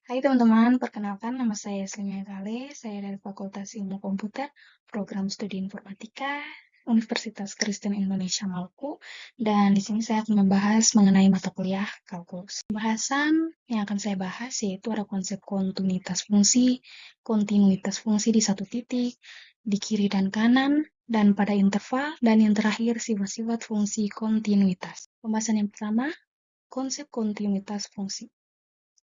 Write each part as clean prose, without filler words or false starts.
Hai teman-teman, perkenalkan nama saya Slimia Kale, saya dari Fakultas Ilmu Komputer, Program Studi Informatika, Universitas Kristen Indonesia Maluku, dan di sini saya akan membahas mengenai mata kuliah kalkulus. Pembahasan yang akan saya bahas yaitu ada konsep kontinuitas fungsi di satu titik, di kiri dan kanan, dan pada interval, dan yang terakhir sifat-sifat fungsi kontinuitas. Pembahasan yang pertama, konsep kontinuitas fungsi.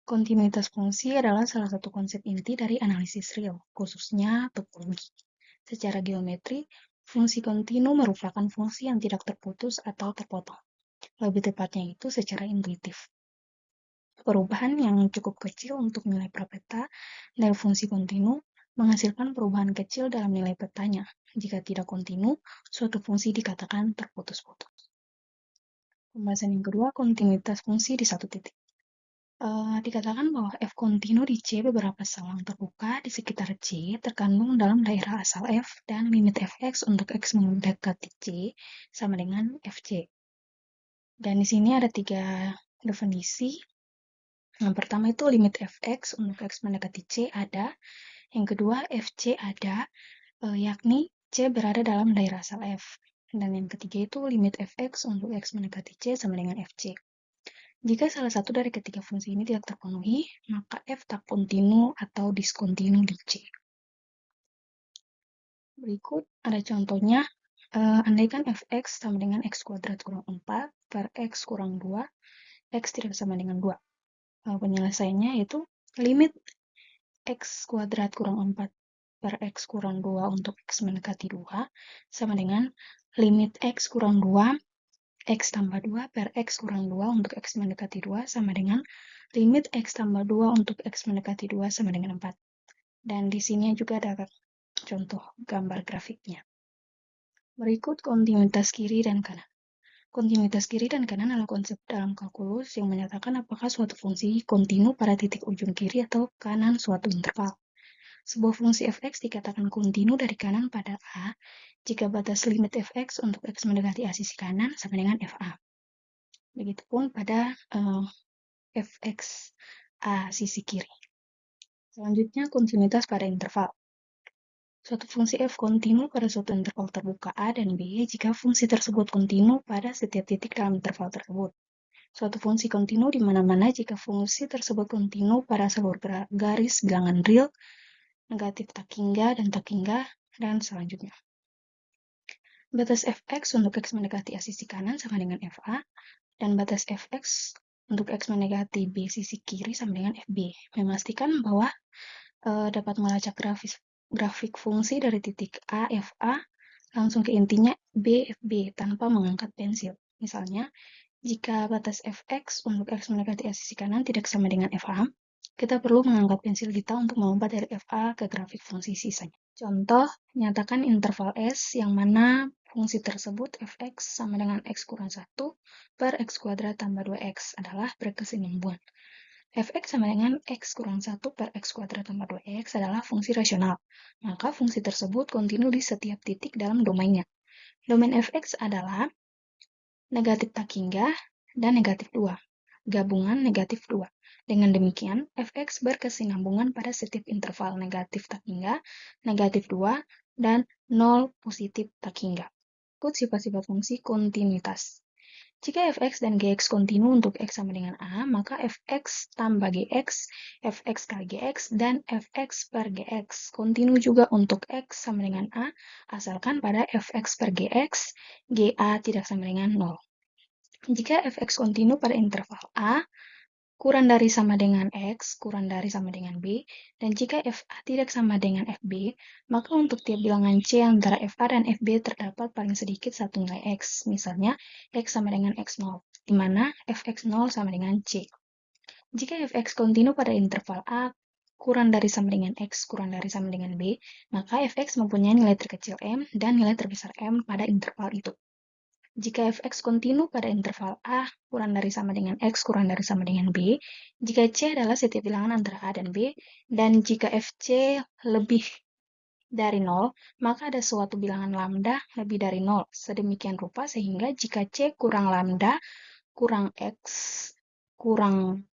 Kontinuitas fungsi adalah salah satu konsep inti dari analisis real, khususnya topologi. Secara geometri, fungsi kontinu merupakan fungsi yang tidak terputus atau terpotong. Lebih tepatnya itu secara intuitif. Perubahan yang cukup kecil untuk nilai prapeta dari fungsi kontinu menghasilkan perubahan kecil dalam nilai petanya. Jika tidak kontinu, suatu fungsi dikatakan terputus-putus. Pembahasan yang kedua, kontinuitas fungsi di satu titik. Dikatakan bahwa f kontinu di C beberapa selang terbuka di sekitar C terkandung dalam daerah asal f dan limit fx untuk x mendekati C sama dengan fc. Dan di sini ada 3 definisi. Yang pertama itu limit fx untuk x mendekati C ada. Yang kedua fc ada, yakni C berada dalam daerah asal f. Dan yang ketiga itu limit fx untuk x mendekati C sama dengan fc. Jika salah satu dari ketiga fungsi ini tidak terpenuhi, maka f tak kontinu atau diskontinu di C. Berikut ada contohnya, andaikan fx sama dengan x kuadrat kurang 4 per x kurang 2, x tidak sama dengan 2. Penyelesaiannya yaitu limit x kuadrat kurang 4 per x kurang 2 untuk x mendekati 2 sama dengan limit x kurang 2 x tambah 2 per x kurang 2 untuk x mendekati 2 sama dengan limit x tambah 2 untuk x mendekati 2 sama dengan 4. Dan di sini juga ada contoh gambar grafiknya. Berikut kontinuitas kiri dan kanan. Kontinuitas kiri dan kanan adalah konsep dalam kalkulus yang menyatakan apakah suatu fungsi kontinu pada titik ujung kiri atau kanan suatu interval. Sebuah fungsi fx dikatakan kontinu dari kanan pada a jika batas limit fx untuk x mendekati a sisi kanan sama dengan fa. Begitupun pada fx a sisi kiri. Selanjutnya, kontinuitas pada interval. Suatu fungsi f kontinu pada suatu interval terbuka a dan b jika fungsi tersebut kontinu pada setiap titik dalam interval tersebut. Suatu fungsi kontinu di mana-mana jika fungsi tersebut kontinu pada seluruh garis bilangan real, negatif tak hingga, dan selanjutnya. Batas fx untuk x mendekati a sisi kanan sama dengan fa, dan batas fx untuk x mendekati b sisi kiri sama dengan fb. Memastikan bahwa dapat melacak grafik fungsi dari titik a, fa, langsung ke intinya b, fb, tanpa mengangkat pensil. Misalnya, jika batas fx untuk x mendekati a sisi kanan tidak sama dengan fa, kita perlu mengangkat pensil kita untuk melompat dari fa ke grafik fungsi sisanya. Contoh, nyatakan interval S yang mana fungsi tersebut fx sama dengan x kurang 1 per x kuadrat tambah 2x adalah berkesinambungan. Fx sama dengan x kurang 1 per x kuadrat tambah 2x adalah fungsi rasional. Maka fungsi tersebut kontinu di setiap titik dalam domainnya. Domain fx adalah negatif tak hingga dan negatif 2. Gabungan negatif 2. Dengan demikian, fx berkesinambungan pada setiap interval negatif tak hingga, negatif 2, dan 0 positif tak hingga. Ikut sifat-sifat fungsi kontinuitas. Jika fx dan gx kontinu untuk x sama dengan a, maka fx tambah gx, fx kali gx, dan fx per gx kontinu juga untuk x sama dengan a, asalkan pada fx per gx, ga tidak sama dengan 0. Jika fx kontinu pada interval a, kurang dari sama dengan x, kurang dari sama dengan b, dan jika fa tidak sama dengan fb, maka untuk tiap bilangan c antara fa dan fb terdapat paling sedikit satu nilai x, misalnya x sama dengan x0, di mana fx0 sama dengan c. Jika fx kontinu pada interval a, kurang dari sama dengan x, kurang dari sama dengan b, maka fx mempunyai nilai terkecil m dan nilai terbesar m pada interval itu. Jika fx kontinu pada interval a kurang dari sama dengan x kurang dari sama dengan b, jika c adalah setiap bilangan antara a dan b, dan jika fc lebih dari 0, maka ada suatu bilangan lambda lebih dari 0. Sedemikian rupa sehingga jika c kurang lambda kurang x kurang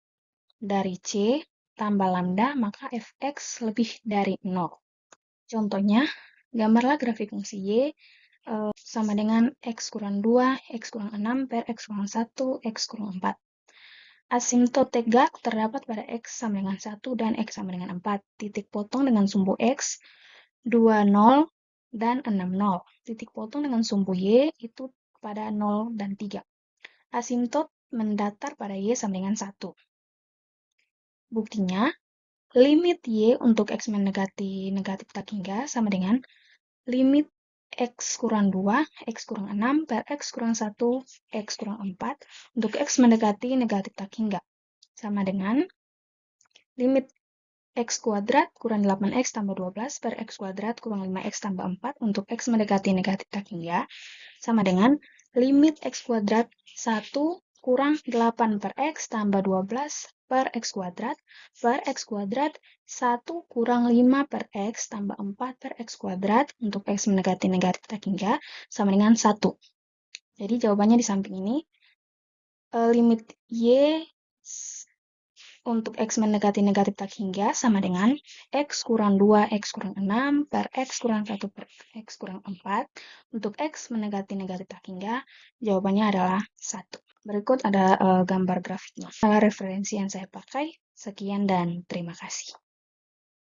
dari c, tambah lambda, maka fx lebih dari 0. Contohnya, gambarlah grafik fungsi y sama dengan x kurang 2, x kurang 6 per x kurang 1, x kurang 4. Asimtot tegak terdapat pada x sama dengan 1 dan x sama dengan 4. Titik potong dengan sumbu x 2, 0, dan 6, 0. Titik potong dengan sumbu y itu pada 0 dan 3. Asimtot mendatar pada y sama dengan 1. Buktinya, limit y untuk x mendekati negatif tak hingga sama dengan limit x kurang 2, x kurang 6 per x kurang 1, x kurang 4 untuk x mendekati negatif tak hingga. Sama dengan limit x kuadrat kurang 8x tambah 12 per x kuadrat kurang 5x tambah 4 untuk x mendekati negatif tak hingga. Sama dengan limit x kuadrat 1 kurang 8 per x tambah 12 per x kuadrat 1 kurang 5 per x tambah 4 per x kuadrat untuk x mendekati negatif tak hingga sama dengan 1. Jadi jawabannya di samping ini. Limit y untuk x mendekati negatif tak hingga sama dengan x kurang 2, x kurang 6 per x kurang 1 per x kurang 4. Untuk x mendekati negatif tak hingga, jawabannya adalah 1. Berikut ada gambar grafiknya. Referensi yang saya pakai. Sekian dan terima kasih.